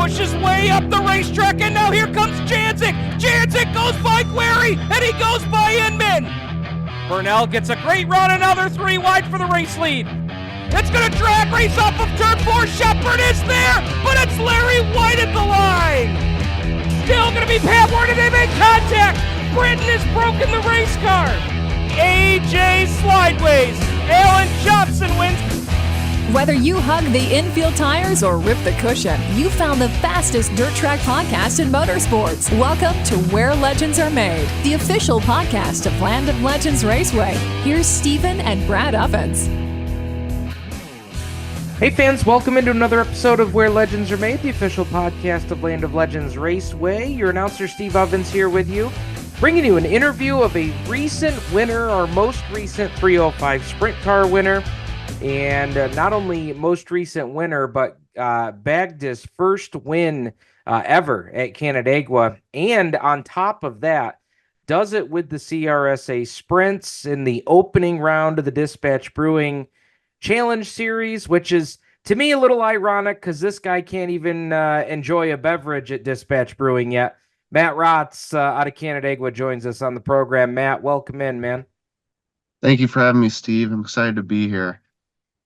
pushes way up the racetrack, and now here comes Janzik. Janzik goes by Query, and he goes by Inman. Burnell gets a great run, another 3 wide for the race lead. It's going to drag race off of turn 4. Shepard is there, but it's Larry White at the line. Still going to be Pat Ward, and they make contact. Britton has broken the race car. AJ Slideways. Alan Johnson wins. Whether you hug the infield tires or rip the cushion, you found the fastest dirt track podcast in motorsports. Welcome to Where Legends Are Made, the official podcast of Land of Legends Raceway. Here's Stephen and Brad Ovens. Hey fans, welcome into another episode of Where Legends Are Made, the official podcast of Land of Legends Raceway. Your announcer Steve Ovens here with you, bringing you an interview of a recent winner, our most recent 305 Sprint Car winner. And not only most recent winner, but bagged his first win ever at Canandaigua. And on top of that, does it with the CRSA Sprints in the opening round of the Dispatch Brewing Challenge Series, which is, to me, a little ironic because this guy can't even enjoy a beverage at Dispatch Brewing yet. Matt Rotz out of Canandaigua joins us on the program. Matt, welcome in, man. Thank you for having me, Steve. I'm excited to be here.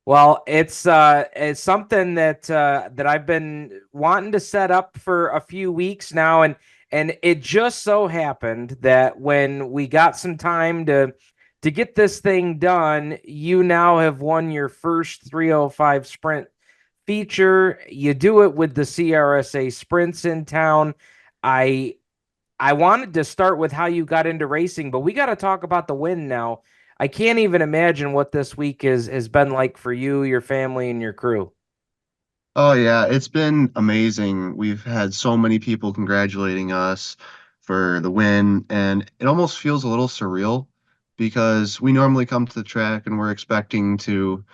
Well, it's something that I've been wanting to set up for a few weeks now, and it just so happened that when we got some time to get this thing done, you now have won your first 305 Sprint feature. You do it with the CRSA Sprints in town. I wanted to start with how you got into racing, but we got to talk about the win now. I can't even imagine what this week has been like for you, your family, and your crew. Oh, yeah, it's been amazing. We've had so many people congratulating us for the win, and it almost feels a little surreal because we normally come to the track and we're expecting to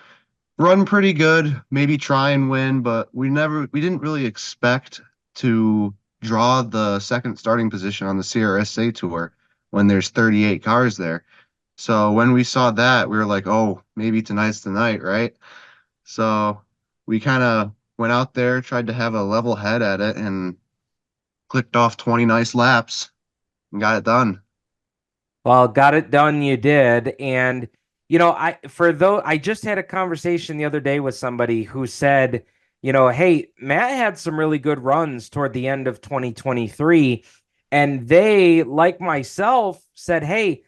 run pretty good, maybe try and win, but we didn't really expect to draw the second starting position on the CRSA Tour when there's 38 cars there. So when we saw that, we were like, oh, maybe tonight's the night, right? So we kind of went out there, tried to have a level head at it, and clicked off 20 nice laps and got it done. Well, got it done, you did. And, you know, I just had a conversation the other day with somebody who said, you know, hey, Matt had some really good runs toward the end of 2023. And they, like myself, said, hey,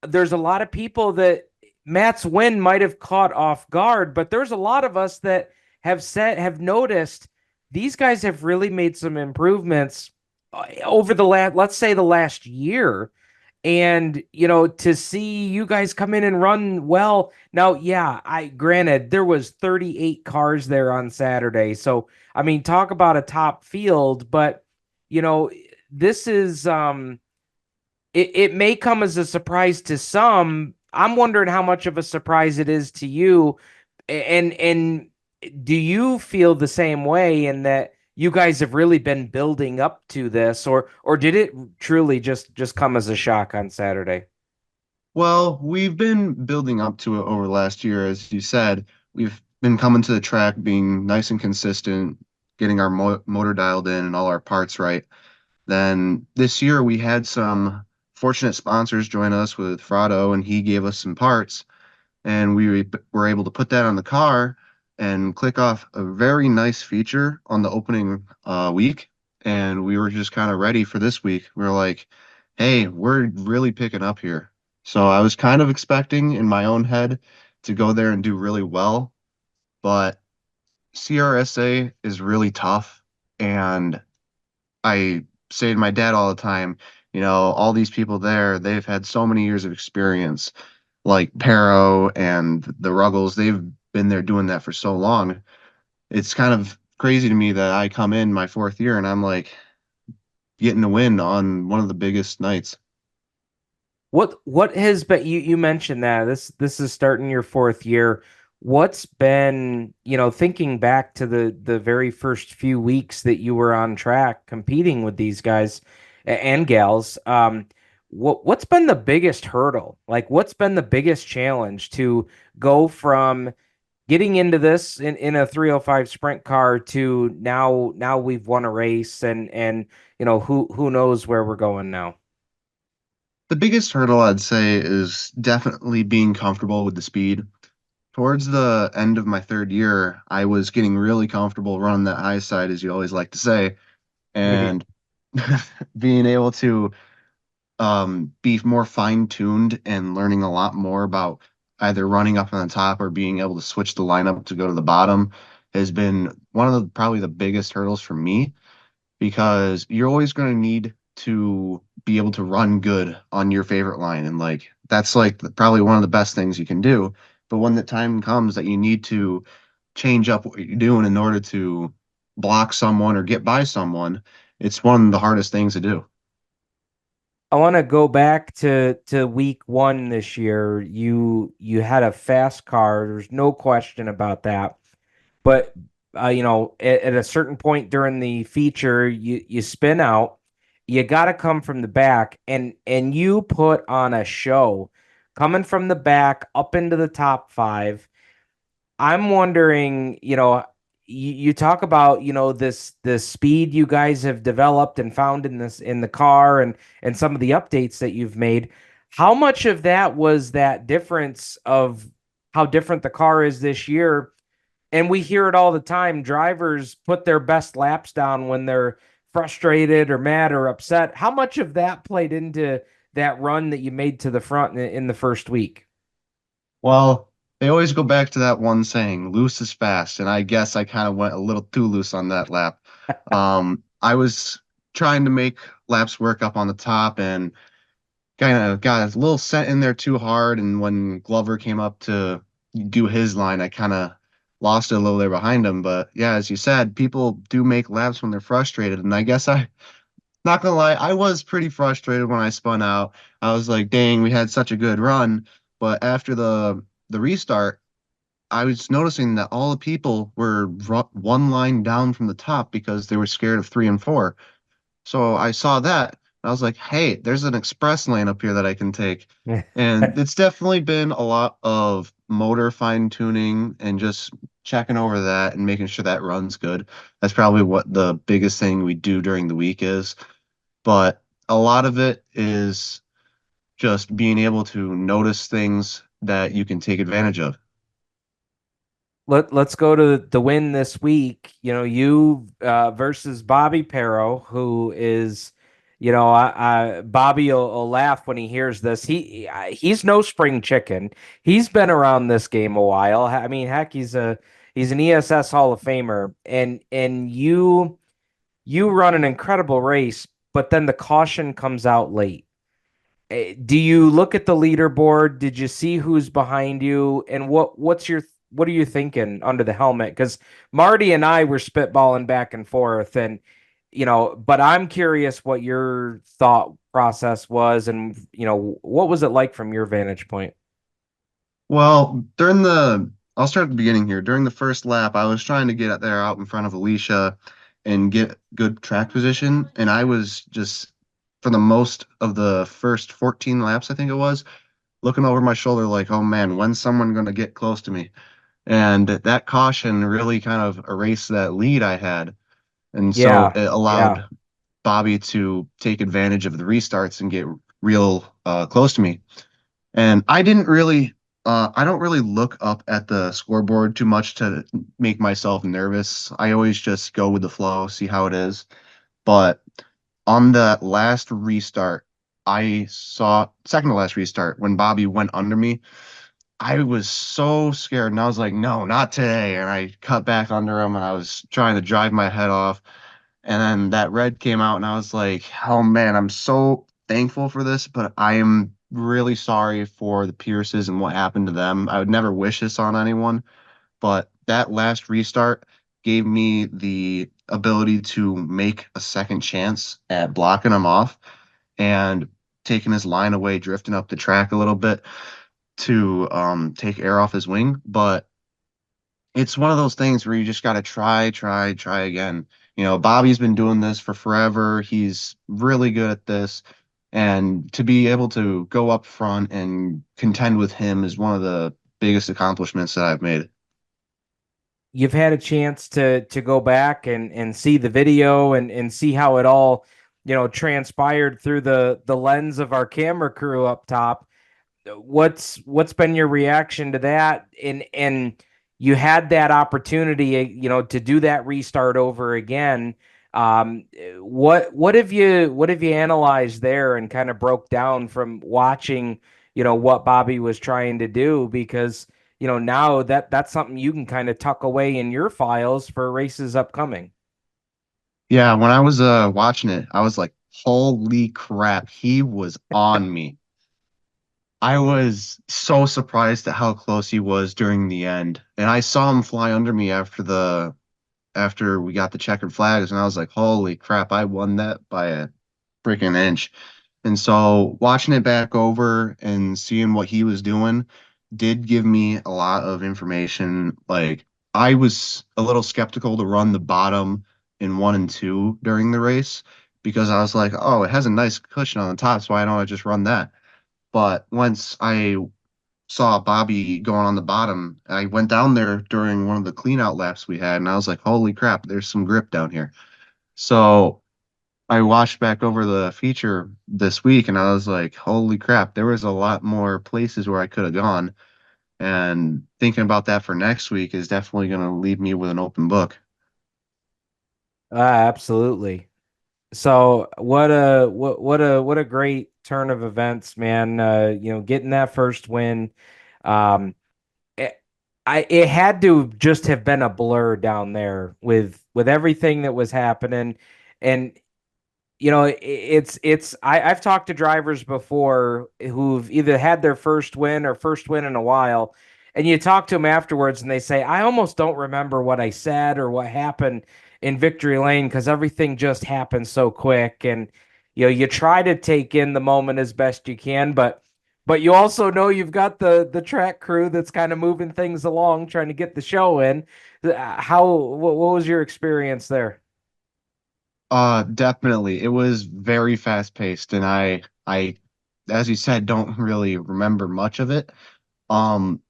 there's a lot of people that Matt's win might have caught off guard, but there's a lot of us that have noticed these guys have really made some improvements over the last year. And, you know, to see you guys come in and run well. Now, yeah, granted there was 38 cars there on Saturday. So, I mean, talk about a top field, but you know, this is, it may come as a surprise to some. I'm wondering how much of a surprise it is to you. And do you feel the same way in that you guys have really been building up to this, or did it truly just come as a shock on Saturday? Well, we've been building up to it over the last year. As you said, we've been coming to the track, being nice and consistent, getting our motor dialed in and all our parts right. Then this year we had some fortunate sponsors join us with Frado, and he gave us some parts, and we were able to put that on the car and click off a very nice feature on the opening week. And we were just kind of ready for this week. We were like, hey, we're really picking up here. So I was kind of expecting in my own head to go there and do really well, but CRSA is really tough. And I say to my dad all the time, you know, all these people there, they've had so many years of experience, like Pero and the Ruggles. They've been there doing that for so long. It's kind of crazy to me that I come in my fourth year and I'm like getting a win on one of the biggest nights. What has been, you mentioned that this is starting your fourth year. What's been, you know, thinking back to the very first few weeks that you were on track competing with these guys and gals, what's been the biggest hurdle? Like, what's been the biggest challenge to go from getting into this in a 305 sprint car to now we've won a race and who knows where we're going now. The biggest hurdle I'd say is definitely being comfortable with the speed. Towards the end of my third year, I was getting really comfortable running that high side, as you always like to say, and being able to be more fine-tuned and learning a lot more about either running up on the top or being able to switch the lineup to go to the bottom has been one of the probably the biggest hurdles for me because you're always going to need to be able to run good on your favorite line. And like, that's like probably one of the best things you can do. But when the time comes that you need to change up what you're doing in order to block someone or get by someone, it's one of the hardest things to do. I want to go back to week one this year. You had a fast car. There's no question about that. But at a certain point during the feature, you spin out. You got to come from the back, and you put on a show, coming from the back up into the top five. I'm wondering, you talk about, this speed you guys have developed and found in the car and some of the updates that you've made. How much of that was that difference of how different the car is this year? And we hear it all the time. Drivers put their best laps down when they're frustrated or mad or upset. How much of that played into that run that you made to the front in the first week? Well, they always go back to that one saying, loose is fast. And I guess I kind of went a little too loose on that lap. I was trying to make laps work up on the top and kind of got a little set in there too hard. And when Glover came up to do his line, I kind of lost it a little there behind him. But yeah, as you said, people do make laps when they're frustrated. And I guess not gonna lie, I was pretty frustrated when I spun out. I was like, dang, we had such a good run. But after the restart, I was noticing that all the people were one line down from the top because they were scared of three and four. So I saw that and I was like, hey, there's an express lane up here that I can take. And it's definitely been a lot of motor fine tuning and just checking over that and making sure that runs good. That's probably what the biggest thing we do during the week is. But a lot of it is just being able to notice things that you can take advantage of. Let's go to the win this week. You versus Bobby Perro, who is, Bobby will laugh when he hears this. He's no spring chicken. He's been around this game a while. I mean, heck, he's an ESS Hall of Famer, and you run an incredible race, but then the caution comes out late. Do you look at the leaderboard? Did you see who's behind you? And what are you thinking under the helmet? Because Marty and I were spitballing back and forth, and but I'm curious what your thought process was, and what was it like from your vantage point? Well, I'll start at the beginning here. During the first lap, I was trying to get out there out in front of Alicia and get good track position. And I was just, for the most of the first 14 laps, I think it was, looking over my shoulder like, oh man, when's someone going to get close to me? And that caution really kind of erased that lead I had. And so Yeah, it yeah. allowed Bobby to take advantage of the restarts and get real close to me. And I don't really look up at the scoreboard too much to make myself nervous. I always just go with the flow, see how it is. But on the last restart, I saw second to last restart when Bobby went under me. I was so scared and I was like, no, not today. And I cut back under him and I was trying to drive my head off. And then that red came out and I was like, oh man, I'm so thankful for this, but I am really sorry for the Pierces and what happened to them. I would never wish this on anyone, but that last restart gave me the ability to make a second chance at blocking him off and taking his line away, drifting up the track a little bit to take air off his wing. But it's one of those things where you just got to try again. Bobby's been doing this for forever. He's really good at this. And to be able to go up front and contend with him is one of the biggest accomplishments that I've made. you've had a chance to go back and see the video and see how it all, transpired through the lens of our camera crew up top. What's been your reaction to that? And you had that opportunity, to do that restart over again. What have you analyzed there and kind of broke down from watching, what Bobby was trying to do? Because, now that's something you can kind of tuck away in your files for races upcoming. Yeah, when I was watching it, I was like, holy crap, he was on me. I was so surprised at how close he was during the end. And I saw him fly under me after we got the checkered flags, and I was like, holy crap, I won that by a freaking inch. And so watching it back over and seeing what he was doing did give me a lot of information. Like I was a little skeptical to run the bottom in 1 and 2 during the race because I was like, oh, it has a nice cushion on the top, so why don't I just run that? But once I saw Bobby going on the bottom, I went down there during one of the clean out laps we had, and I was like, holy crap, there's some grip down here. So I watched back over the feature this week and I was like, holy crap, there was a lot more places where I could have gone. And thinking about that for next week is definitely going to leave me with an open book. Absolutely. So what a great turn of events, man. Getting that first win. Um, it, it had to just have been a blur down there with everything that was happening, and I've talked to drivers before who've either had their first win or first win in a while, and you talk to them afterwards and they say, I almost don't remember what I said or what happened in victory lane because everything just happened so quick. And you try to take in the moment as best you can, but you also know you've got the track crew that's kind of moving things along, trying to get the show in. What was your experience there? Definitely. It was very fast paced and I, as you said, don't really remember much of it. Um,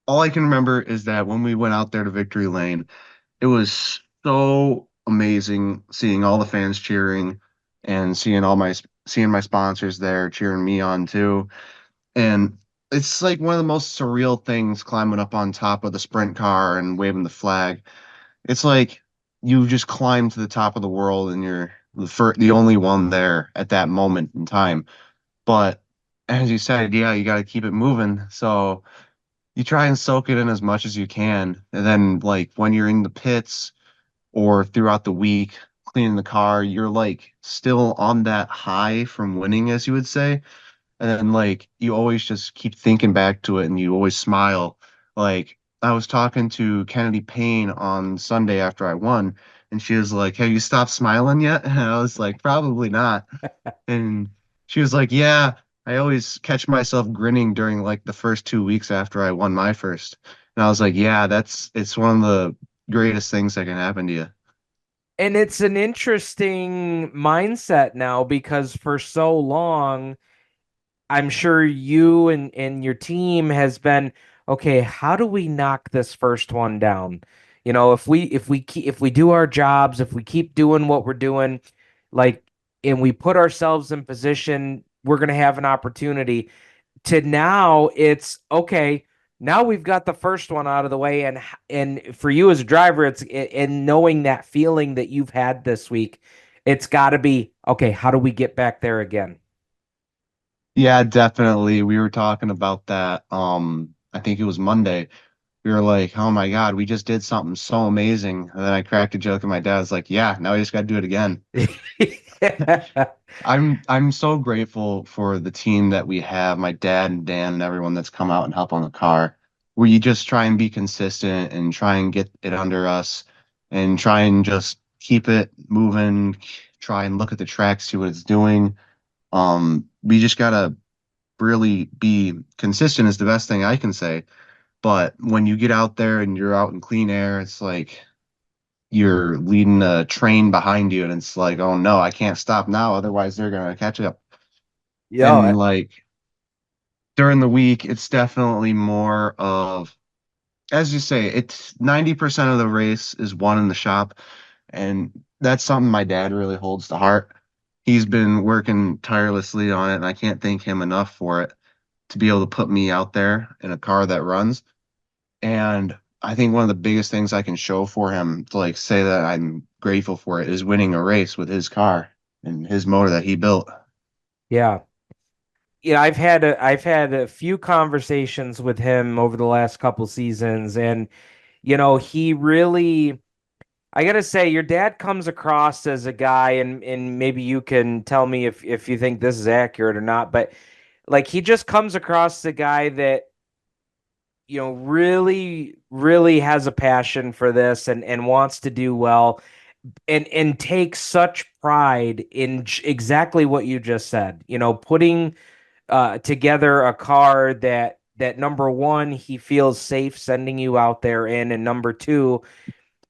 all I can remember is that when we went out there to victory lane, it was so amazing seeing all the fans cheering and seeing my sponsors there cheering me on too. And it's like one of the most surreal things climbing up on top of the sprint car and waving the flag. It's like you just climb to the top of the world and you're the only one there at that moment in time. But as you said, yeah, you got to keep it moving. So you try and soak it in as much as you can. And then like when you're in the pits or throughout the week cleaning the car, you're like still on that high from winning, as you would say. And then like you always just keep thinking back to it and you always smile. Like I was talking to Kennedy Payne on Sunday after I won, and she was like, have you stopped smiling yet? And I was like, probably not. And she was like, yeah, I always catch myself grinning during like the first 2 weeks after I won my first. And I was like, yeah, it's one of the greatest things that can happen to you. And it's an interesting mindset now because for so long, I'm sure you and your team has been, okay, how do we knock this first one down? If we do our jobs, if we keep doing what we're doing, like, and we put ourselves in position, we're going to have an opportunity. To now it's okay, now we've got the first one out of the way, and for you as a driver, it's and knowing that feeling that you've had this week, it's got to be okay, how do we get back there again? Yeah, definitely. We were talking about that. I think it was Monday. We were like, oh my God, we just did something so amazing. And then I cracked a joke and my dad's like, yeah, now we just got to do it again. I'm so grateful for the team that we have, my dad and Dan and everyone that's come out and help on the car. We just try and be consistent and try and get it under us and try and just keep it moving, try and look at the track, see what it's doing. We just gotta really be consistent is the best thing I can say. But when you get out there and you're out in clean air, it's like you're leading a train behind you, and it's like, oh no, I can't stop now, otherwise they're gonna catch up. Yeah. And like during the week, it's definitely more of as you say, it's 90% of the race is won in the shop, and that's something my dad really holds to heart. He's been working tirelessly on it, and I can't thank him enough for it to be able to put me out there in a car that runs. And I think one of the biggest things I can show for him to like say that I'm grateful for it is winning a race with his car and his motor that he built. Yeah. Yeah, I've had a few conversations with him over the last couple seasons, and he really, I gotta say, your dad comes across as a guy, and maybe you can tell me if you think this is accurate or not, but like he just comes across as a guy that really, really has a passion for this and wants to do well and takes such pride in exactly what you just said. Putting together a car that number one, he feels safe sending you out there in, and number two,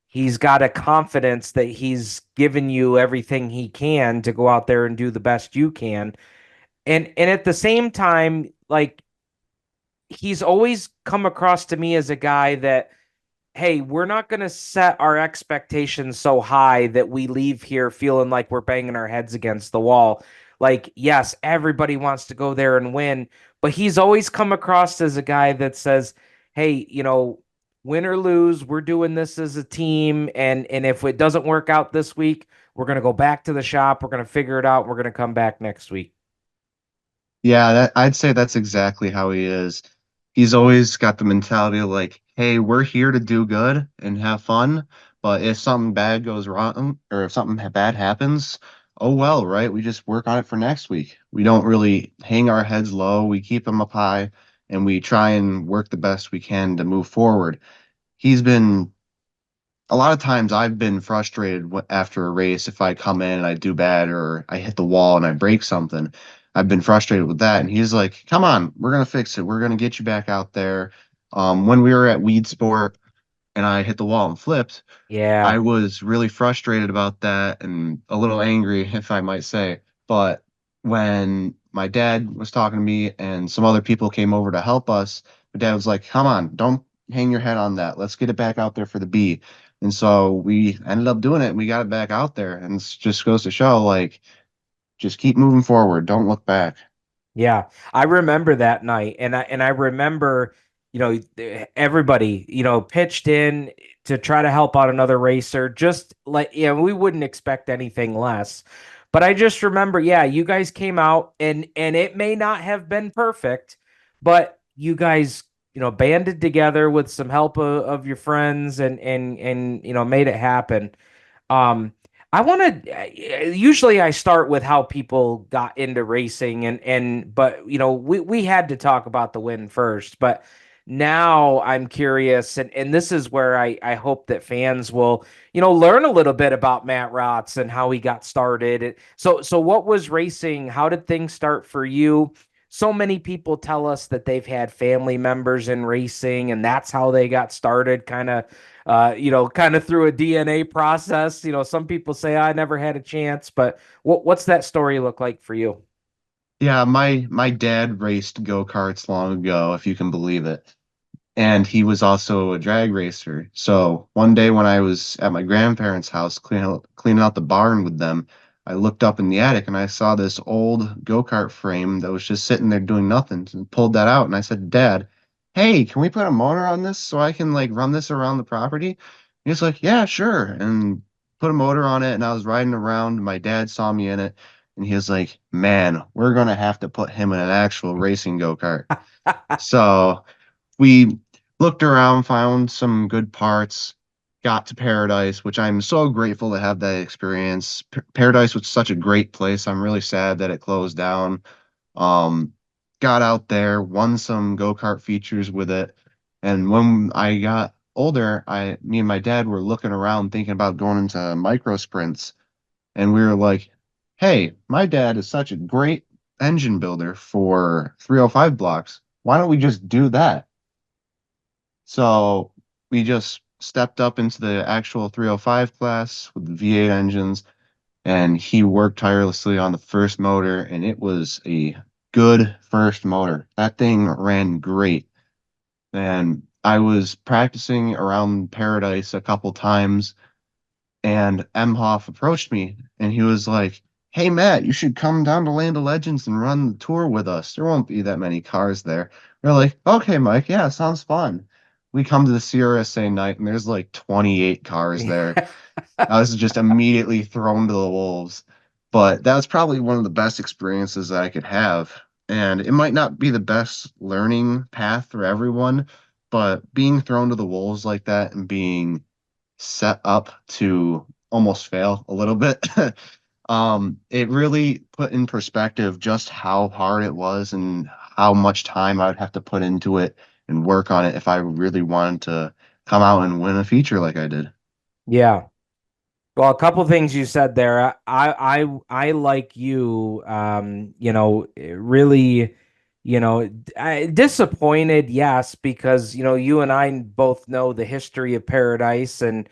he's got a confidence that he's given you everything he can to go out there and do the best you can. And at the same time, like he's always come across to me as a guy that, hey, we're not going to set our expectations so high that we leave here feeling like we're banging our heads against the wall. Like, yes, everybody wants to go there and win, but he's always come across as a guy that says, hey, win or lose, we're doing this as a team. And if it doesn't work out this week, we're going to go back to the shop. We're going to figure it out. We're going to come back next week. Yeah, I'd say that's exactly how he is. He's always got the mentality of like, hey, we're here to do good and have fun, but if something bad goes wrong or if something bad happens, oh well, right? We just work on it for next week. We don't really hang our heads low. We keep them up high and we try and work the best we can to move forward. He's been a lot of times I've been frustrated after a race if I come in and I do bad or I hit the wall and I break something. I've been frustrated with that. And he's like, come on, we're going to fix it. We're going to get you back out there. When we were at Weed Sport and I hit the wall and flipped, Yeah. I was really frustrated about that and a little angry, if I might say. But when my dad was talking to me and some other people came over to help us, my dad was like, come on, don't hang your head on that. Let's get it back out there for the B. And so we ended up doing it and we got it back out there. And it just goes to show, like, just keep moving forward. Don't look back. Yeah, I remember that night, and I remember, everybody, pitched in to try to help out another racer, just like, we wouldn't expect anything less. But I just remember, yeah, you guys came out and it may not have been perfect, but you guys, banded together with some help of your friends and made it happen. Um, I want to usually I start with how people got into racing but we had to talk about the win first, but now I'm curious and this is where I hope that fans will, learn a little bit about Matt Rotz and how he got started. So what was racing? How did things start for you? So many people tell us that they've had family members in racing and that's how they got started, kind of through a DNA process. Some people say I never had a chance, but what's that story look like for you? Yeah, my dad raced go-karts long ago, if you can believe it. And he was also a drag racer. So one day when I was at my grandparents' house cleaning out the barn with them, I looked up in the attic and I saw this old go-kart frame that was just sitting there doing nothing and pulled that out. And I said, Dad, hey, can we put a motor on this so I can like run this around the property? And he's like, yeah, sure. And put a motor on it. And I was riding around. My dad saw me in it and he was like, man, we're going to have to put him in an actual racing go-kart. So we looked around, found some good parts, got to Paradise, which I'm so grateful to have that experience. Paradise was such a great place. I'm really sad that it closed down. Um, got out there, won some go-kart features with it. And when I got older, me and my dad were looking around thinking about going into micro sprints. And we were like, hey, my dad is such a great engine builder for 305 blocks. Why don't we just do that? So we just stepped up into the actual 305 class with the V8 engines, and he worked tirelessly on the first motor, and it was a good first motor. That thing ran great. And I was practicing around Paradise a couple times, and Emhoff approached me and he was like, "Hey Matt, you should come down to Land of Legends and run the tour with us. There won't be that many cars there." We're like, "Okay, Mike, yeah, sounds fun." We come to the CRSA night and there's like 28 cars there. I was just immediately thrown to the wolves. But that was probably one of the best experiences that I could have. And it might not be the best learning path for everyone, but being thrown to the wolves like that and being set up to almost fail a little bit, it really put in perspective just how hard it was and how much time I would have to put into it and work on it if I really wanted to come out and win a feature like I did. Yeah. Well, a couple things you said there. I like you, really, disappointed, yes, because you and I both know the history of Paradise, and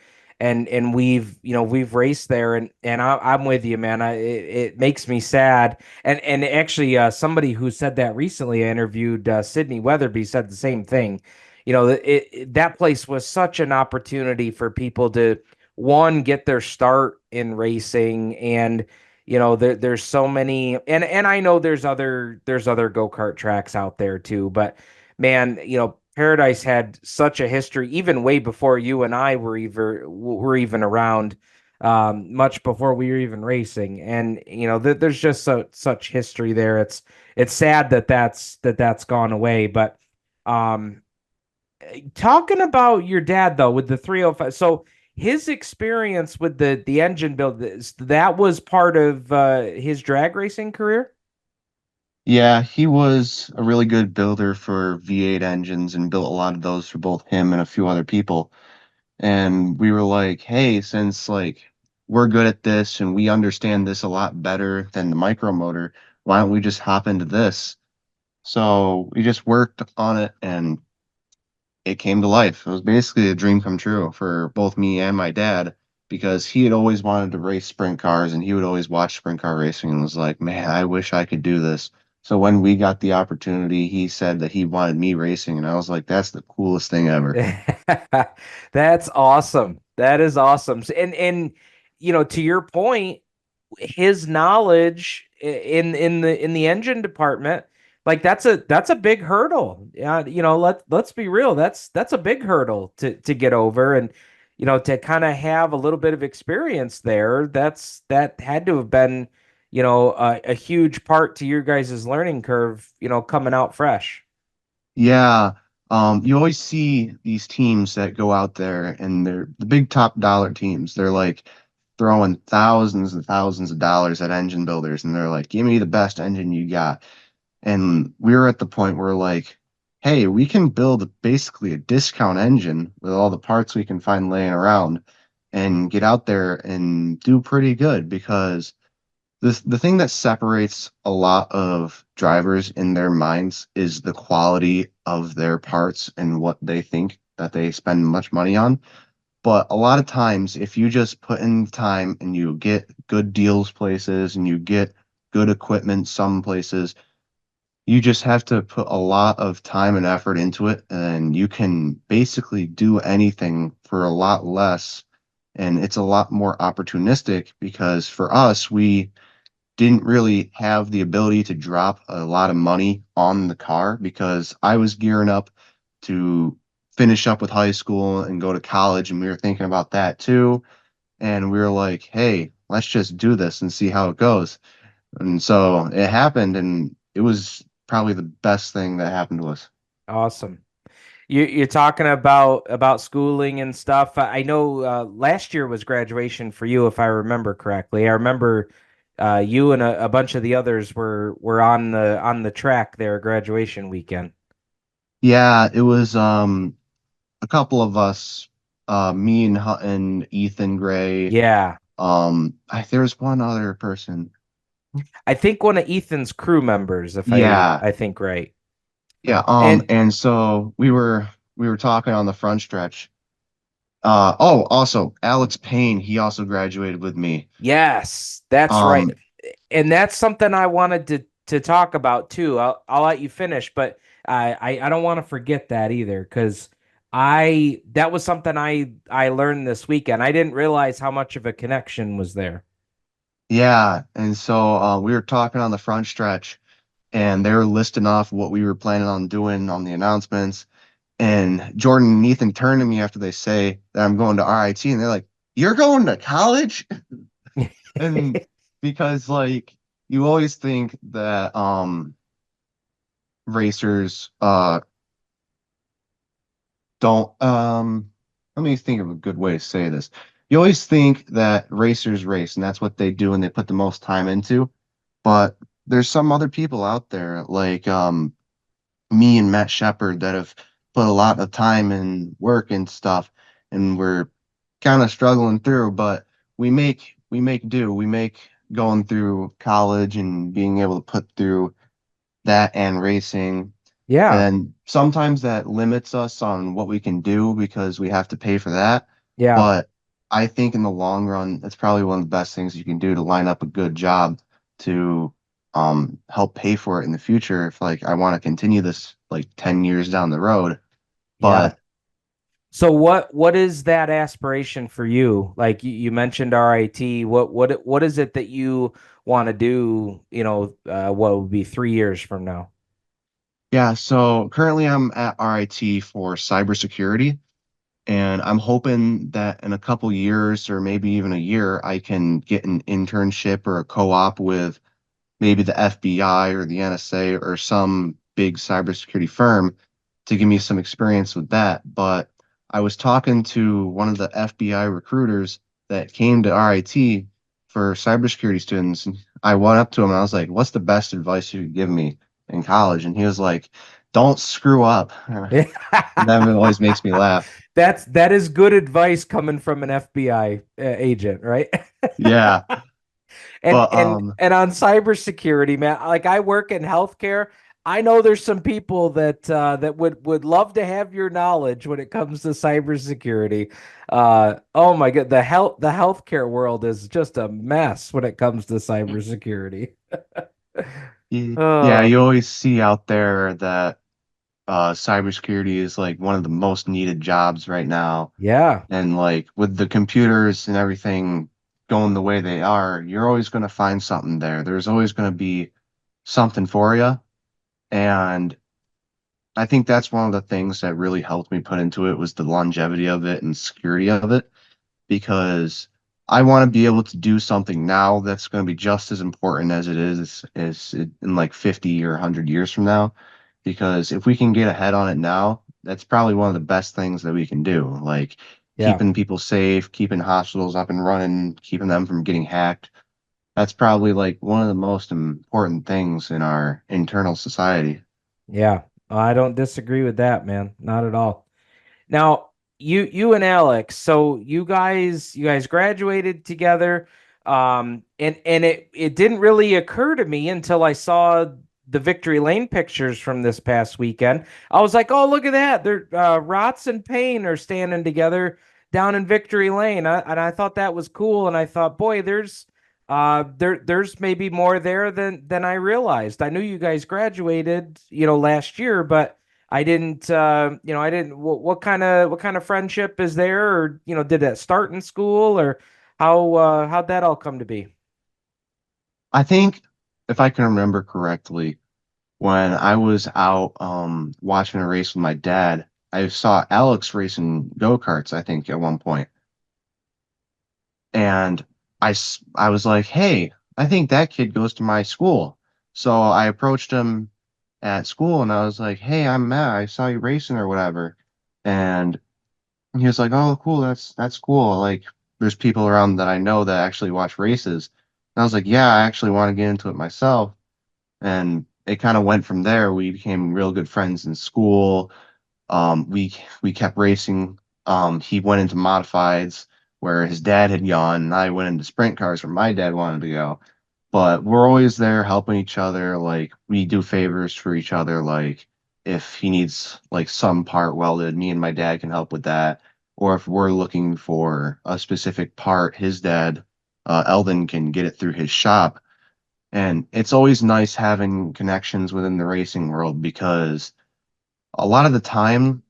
we've raced there, and I'm with you, man. It makes me sad, and actually, somebody who said that recently, I interviewed Sydney Weatherby, said the same thing. That place was such an opportunity for people to one get their start in racing, and there's so many, and I know there's other go-kart tracks out there too, but man, Paradise had such a history even way before you and I were even around, much before we were even racing, and there's just such history there. It's sad that that's gone away, but um talking about your dad though with the 305, so his experience with the engine build, that was part of his drag racing career. Yeah, he was a really good builder for V8 engines and built a lot of those for both him and a few other people. And we were like, hey, since like we're good at this and we understand this a lot better than the micro motor, why don't we just hop into this? So we just worked on it and it came to life. It was basically a dream come true for both me and my dad because he had always wanted to race sprint cars and he would always watch sprint car racing and was like, man, I wish I could do this. So when we got the opportunity, he said that he wanted me racing, and I was like, that's the coolest thing ever. That's awesome. That is awesome. And to your point, his knowledge in the engine department, like that's a big hurdle. Yeah, let's be real. That's a big hurdle to get over, and to kind of have a little bit of experience there. That had to have been a huge part to your guys' learning curve. Coming out fresh. Yeah, you always see these teams that go out there and they're the big top dollar teams. They're like throwing thousands and thousands of dollars at engine builders, and they're like, give me the best engine you got. And we're at the point where like, hey, we can build basically a discount engine with all the parts we can find laying around and get out there and do pretty good because the thing that separates a lot of drivers in their minds is the quality of their parts and what they think that they spend much money on. But a lot of times, if you just put in time and you get good deals places and you get good equipment some places, you just have to put a lot of time and effort into it, and you can basically do anything for a lot less. And it's a lot more opportunistic because for us, we didn't really have the ability to drop a lot of money on the car because I was gearing up to finish up with high school and go to college, and we were thinking about that too. And we were like, hey, let's just do this and see how it goes. And so it happened, and it was probably the best thing that happened to us. Awesome. You're talking about schooling and stuff. I know last year was graduation for you, if I remember correctly. I remember you and a bunch of the others were on the track there graduation weekend. Yeah, it was a couple of us, me and Hutton, Ethan Gray. Yeah, There's one other person. I think one of Ethan's crew members, if I Yeah, I think right. yeah. And And so we were talking on the front stretch. Also Alex Payne, he also graduated with me. yes, that's right. Um, And that's something I wanted to talk about too. I'll let you finish, but I don't want to forget that either, because I that was something I learned this weekend. I didn't realize how much of a connection was there. Yeah, and so we were talking on the front stretch, and they were listing off what we were planning on doing on the announcements. And Jordan and Ethan turned to me after they say that I'm going to RIT, and they're like, "You're going to college?" And because like you always think that racers don't let me think of a good way to say this. You always think that racers race and that's what they do and they put the most time into, but there's some other people out there like me and Matt Shepard that have put a lot of time and work and stuff, and we're kind of struggling through, but we make do. We make going through college and being able to put through that and racing. And Yeah. then sometimes that limits us on what we can do because we have to pay for that. Yeah. But I think in the long run, that's probably one of the best things you can do to line up a good job to help pay for it in the future if like I want to continue this like 10 years down the road. Yeah. But So what is that aspiration for you? Like you mentioned RIT. What is it that you want to do, what would be 3 years from now? yeah, so currently I'm at RIT for cybersecurity. And I'm hoping that in a couple years or maybe even a year, I can get an internship or a co-op with maybe the FBI or the NSA or some big cybersecurity firm to give me some experience with that. But I was talking to one of the FBI recruiters that came to RIT for cybersecurity students. And I went up to him and I was like, "What's the best advice you could give me in college?" And he was like, "Don't screw up." And that always makes me laugh. That is good advice coming from an FBI agent, right? Yeah. And But and and on cybersecurity, man, like I work in healthcare. I know there's some people that would love to have your knowledge when it comes to cybersecurity. Oh my God, the healthcare world is just a mess when it comes to cybersecurity. yeah, Uh, you always see out there that cybersecurity is like one of the most needed jobs right now. yeah, And like with the computers and everything going the way they are, you're always going to find something there. There's always going to be something for you. And I think that's one of the things that really helped me put into it was the longevity of it and security of it, because I want to be able to do something now that's going to be just as important as it is in like 50 or 100 years from now. Because if we can get ahead on it now, that's probably one of the best things that we can do. Like yeah. keeping people safe, keeping hospitals up and running, keeping them from getting hacked. That's probably like one of the most important things in our internal society. Yeah, I don't disagree with that, man. Not at all. Now, you and Alex, so you guys graduated together. And it didn't really occur to me until I saw the Victory Lane pictures from this past weekend. I was like, "Oh, look at that. They're Rotz and Payne are standing together down in Victory Lane." And I thought that was cool, and I thought, "Boy, there's maybe more there than I realized." I knew you guys graduated, last year, but I didn't, what kind of friendship is there? Or, did that start in school, or how'd that all come to be? I think if I can remember correctly, when I was out watching a race with my dad, I saw Alex racing go-karts, I think, at one point. And I was like, "Hey, I think that kid goes to my school." So I approached him at school and I was like, "Hey, I'm Matt. I saw you racing or whatever." And he was like, "Oh, cool. That's cool. Like there's people around that I know that actually watch races." And I was like, "Yeah, I actually want to get into it myself." And it kind of went from there. We became real good friends in school. We kept racing. He went into modifieds where his dad had gone, and I went into sprint cars where my dad wanted to go. But we're always there helping each other. Like we do favors for each other. Like if he needs like some part welded, me and my dad can help with that. Or if we're looking for a specific part, his dad, Eldon, can get it through his shop. And it's always nice having connections within the racing world because a lot of the time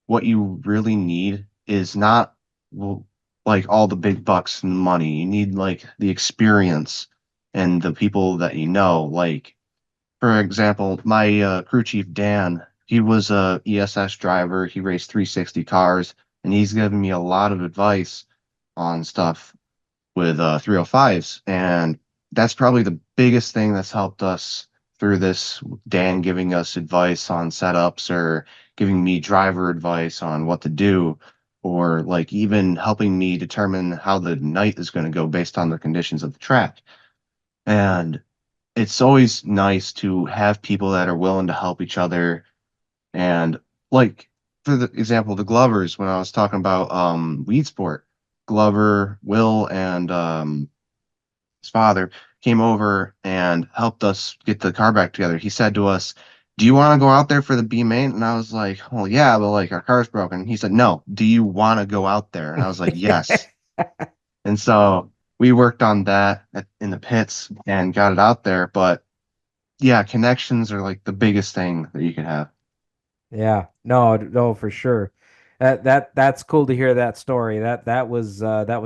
what you really need is not well, like all the big bucks and money. You need like the experience and the people that you know. Like, for example, my crew chief Dan, he was a ESS driver. He raced 360 cars, and he's given me a lot of advice on stuff with 305s. And that's probably the biggest thing that's helped us through this. Dan giving us advice on setups or giving me driver advice on what to do, or like even helping me determine how the night is going to go based on the conditions of the track. And it's always nice to have people that are willing to help each other. And like, for the example, the Glovers, when I was talking about weed sport, Glover, Will, and his father came over and helped us get the car back together. He said to us, "Do you want to go out there for the B main?" And I was like, "Well, yeah, but like our car's broken." He said, "No, do you want to go out there?" And I was like, "Yes." And so we worked on that in the pits and got it out there. But yeah, connections are like the biggest thing that you can have. Yeah, no, no, for sure. That's cool to hear that story. That was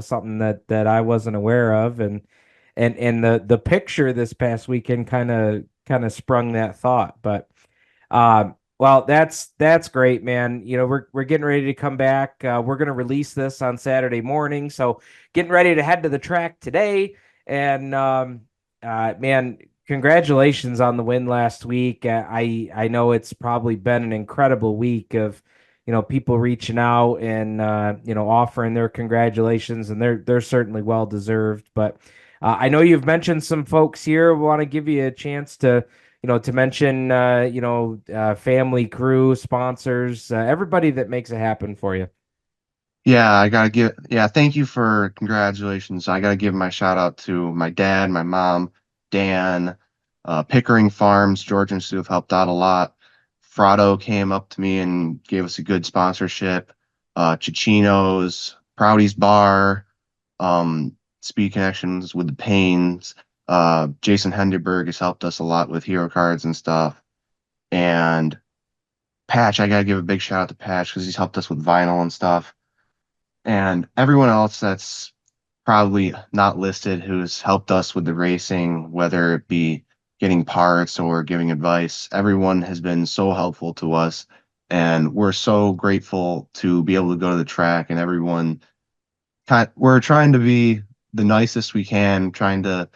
something that I wasn't aware of, and the picture this past weekend kind of sprung that thought. But well, that's great, man. You know, we're getting ready to come back. We're gonna release this on Saturday morning, so getting ready to head to the track today. And man, congratulations on the win last week. I know it's probably been an incredible week of people reaching out and offering their congratulations, and they're certainly well deserved. But I know you've mentioned some folks here. We want to give you a chance to mention, family, crew, sponsors, everybody that makes it happen for you. Yeah, yeah, thank you for congratulations. I gotta give my shout out to my dad, my mom, Dan, Pickering Farms, George and Sue have helped out a lot. Frado came up to me and gave us a good sponsorship. Chichinos, Proudy's Bar, Speed Connections with the Pains. Jason Henderberg has helped us a lot with hero cards and stuff. And Patch, I gotta give a big shout out to Patch because he's helped us with vinyl and stuff. And everyone else that's probably not listed who's helped us with the racing, whether it be getting parts or giving advice, everyone has been so helpful to us. And we're so grateful to be able to go to the track and everyone we're trying to be the nicest we can, trying to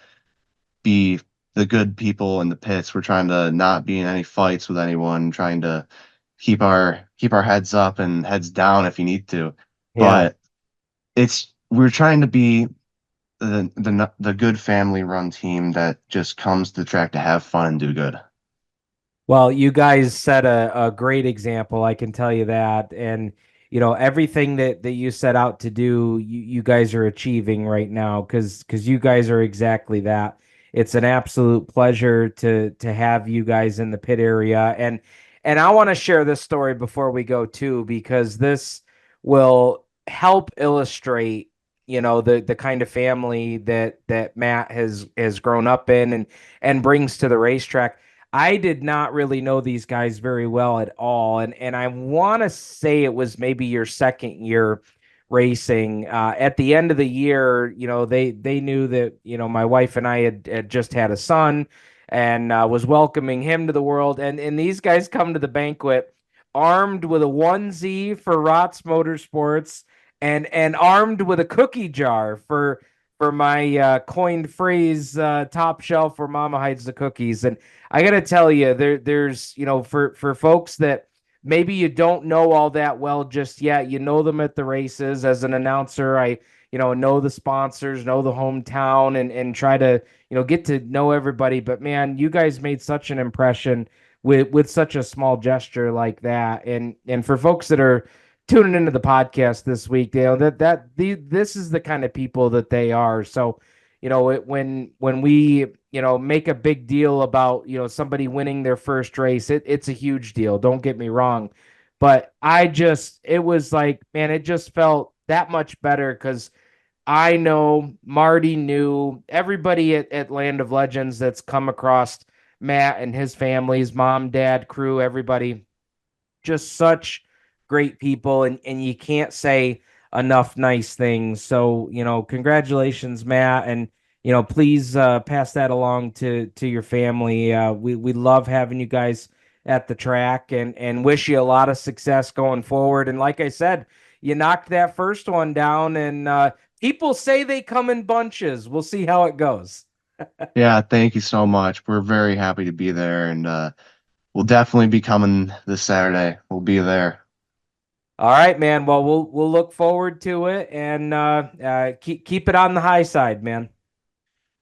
be the good people in the pits. We're trying to not be in any fights with anyone, trying to keep our heads up and heads down if you need to. Yeah. But we're trying to be the good family run team that just comes to the track to have fun and do good. Well, you guys set a great example, I can tell you that. And everything that you set out to do, you guys are achieving right now because you guys are exactly that. It's an absolute pleasure to have you guys in the pit area. And I want to share this story before we go too, because this will help illustrate, the kind of family that Matt has grown up in and brings to the racetrack. I did not really know these guys very well at all, and I want to say it was maybe your second year racing. At the end of the year, they knew that my wife and I had just had a son, and was welcoming him to the world. And these guys come to the banquet armed with a onesie for Rotz Motorsports and armed with a cookie jar for my coined phrase, top shelf where mama hides the cookies. And I got to tell you, there's, for folks that maybe you don't know all that well just yet, you know them at the races as an announcer. I, know the sponsors, know the hometown, and try to, get to know everybody. But man, you guys made such an impression with such a small gesture like that. And for folks that are tuning into the podcast this week, this is the kind of people that they are. So, when we make a big deal about somebody winning their first race, it's a huge deal. Don't get me wrong, but it was like, man, it just felt that much better because I know Marty knew everybody at Land of Legends that's come across Matt and his family's mom, dad, crew, everybody. Just such great people, and you can't say enough nice things. So, congratulations, Matt. And, please pass that along to your family. We love having you guys at the track, and wish you a lot of success going forward. And like I said, you knocked that first one down, and people say they come in bunches. We'll see how it goes. Yeah, thank you so much. We're very happy to be there, and we'll definitely be coming this Saturday. We'll be there. All right, man. Well, we'll look forward to it, and keep it on the high side, man.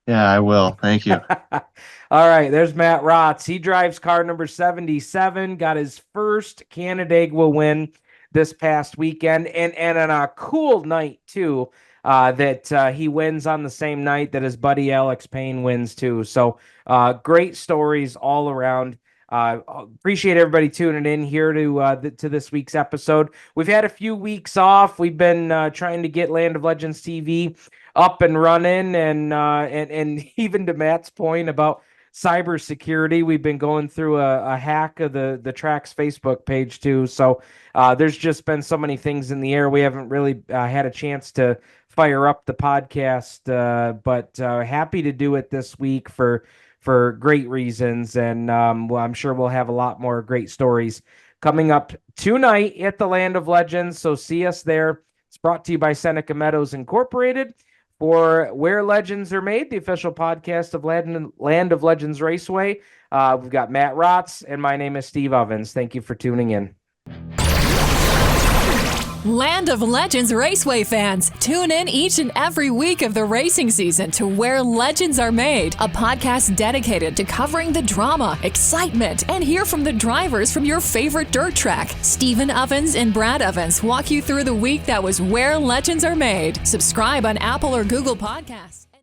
Yeah, I will. Thank you. All right, there's Matt Rotz. He drives car number 77, got his first Canandaigua win this past weekend, and on a cool night, too, that he wins on the same night that his buddy Alex Payne wins, too. So great stories all around. Appreciate everybody tuning in here to this week's episode. We've had a few weeks off. We've been trying to get Land of Legends TV up and running, and even to Matt's point about cybersecurity, we've been going through a hack of the track's Facebook page too. So there's just been so many things in the air. We haven't really had a chance to fire up the podcast, but happy to do it this week for great reasons. And well, I'm sure we'll have a lot more great stories coming up tonight at the Land of Legends. So see us there. It's brought to you by Seneca Meadows Incorporated for Where Legends Are Made, the official podcast of Land of Legends Raceway. We've got Matt Rotz, and my name is Steve Ovens. Thank you for tuning in. Land of Legends Raceway fans, tune in each and every week of the racing season to Where Legends Are Made, a podcast dedicated to covering the drama, excitement, and hear from the drivers from your favorite dirt track. Stephen Ovens and Brad Ovens walk you through the week that was Where Legends Are Made. Subscribe on Apple or Google Podcasts.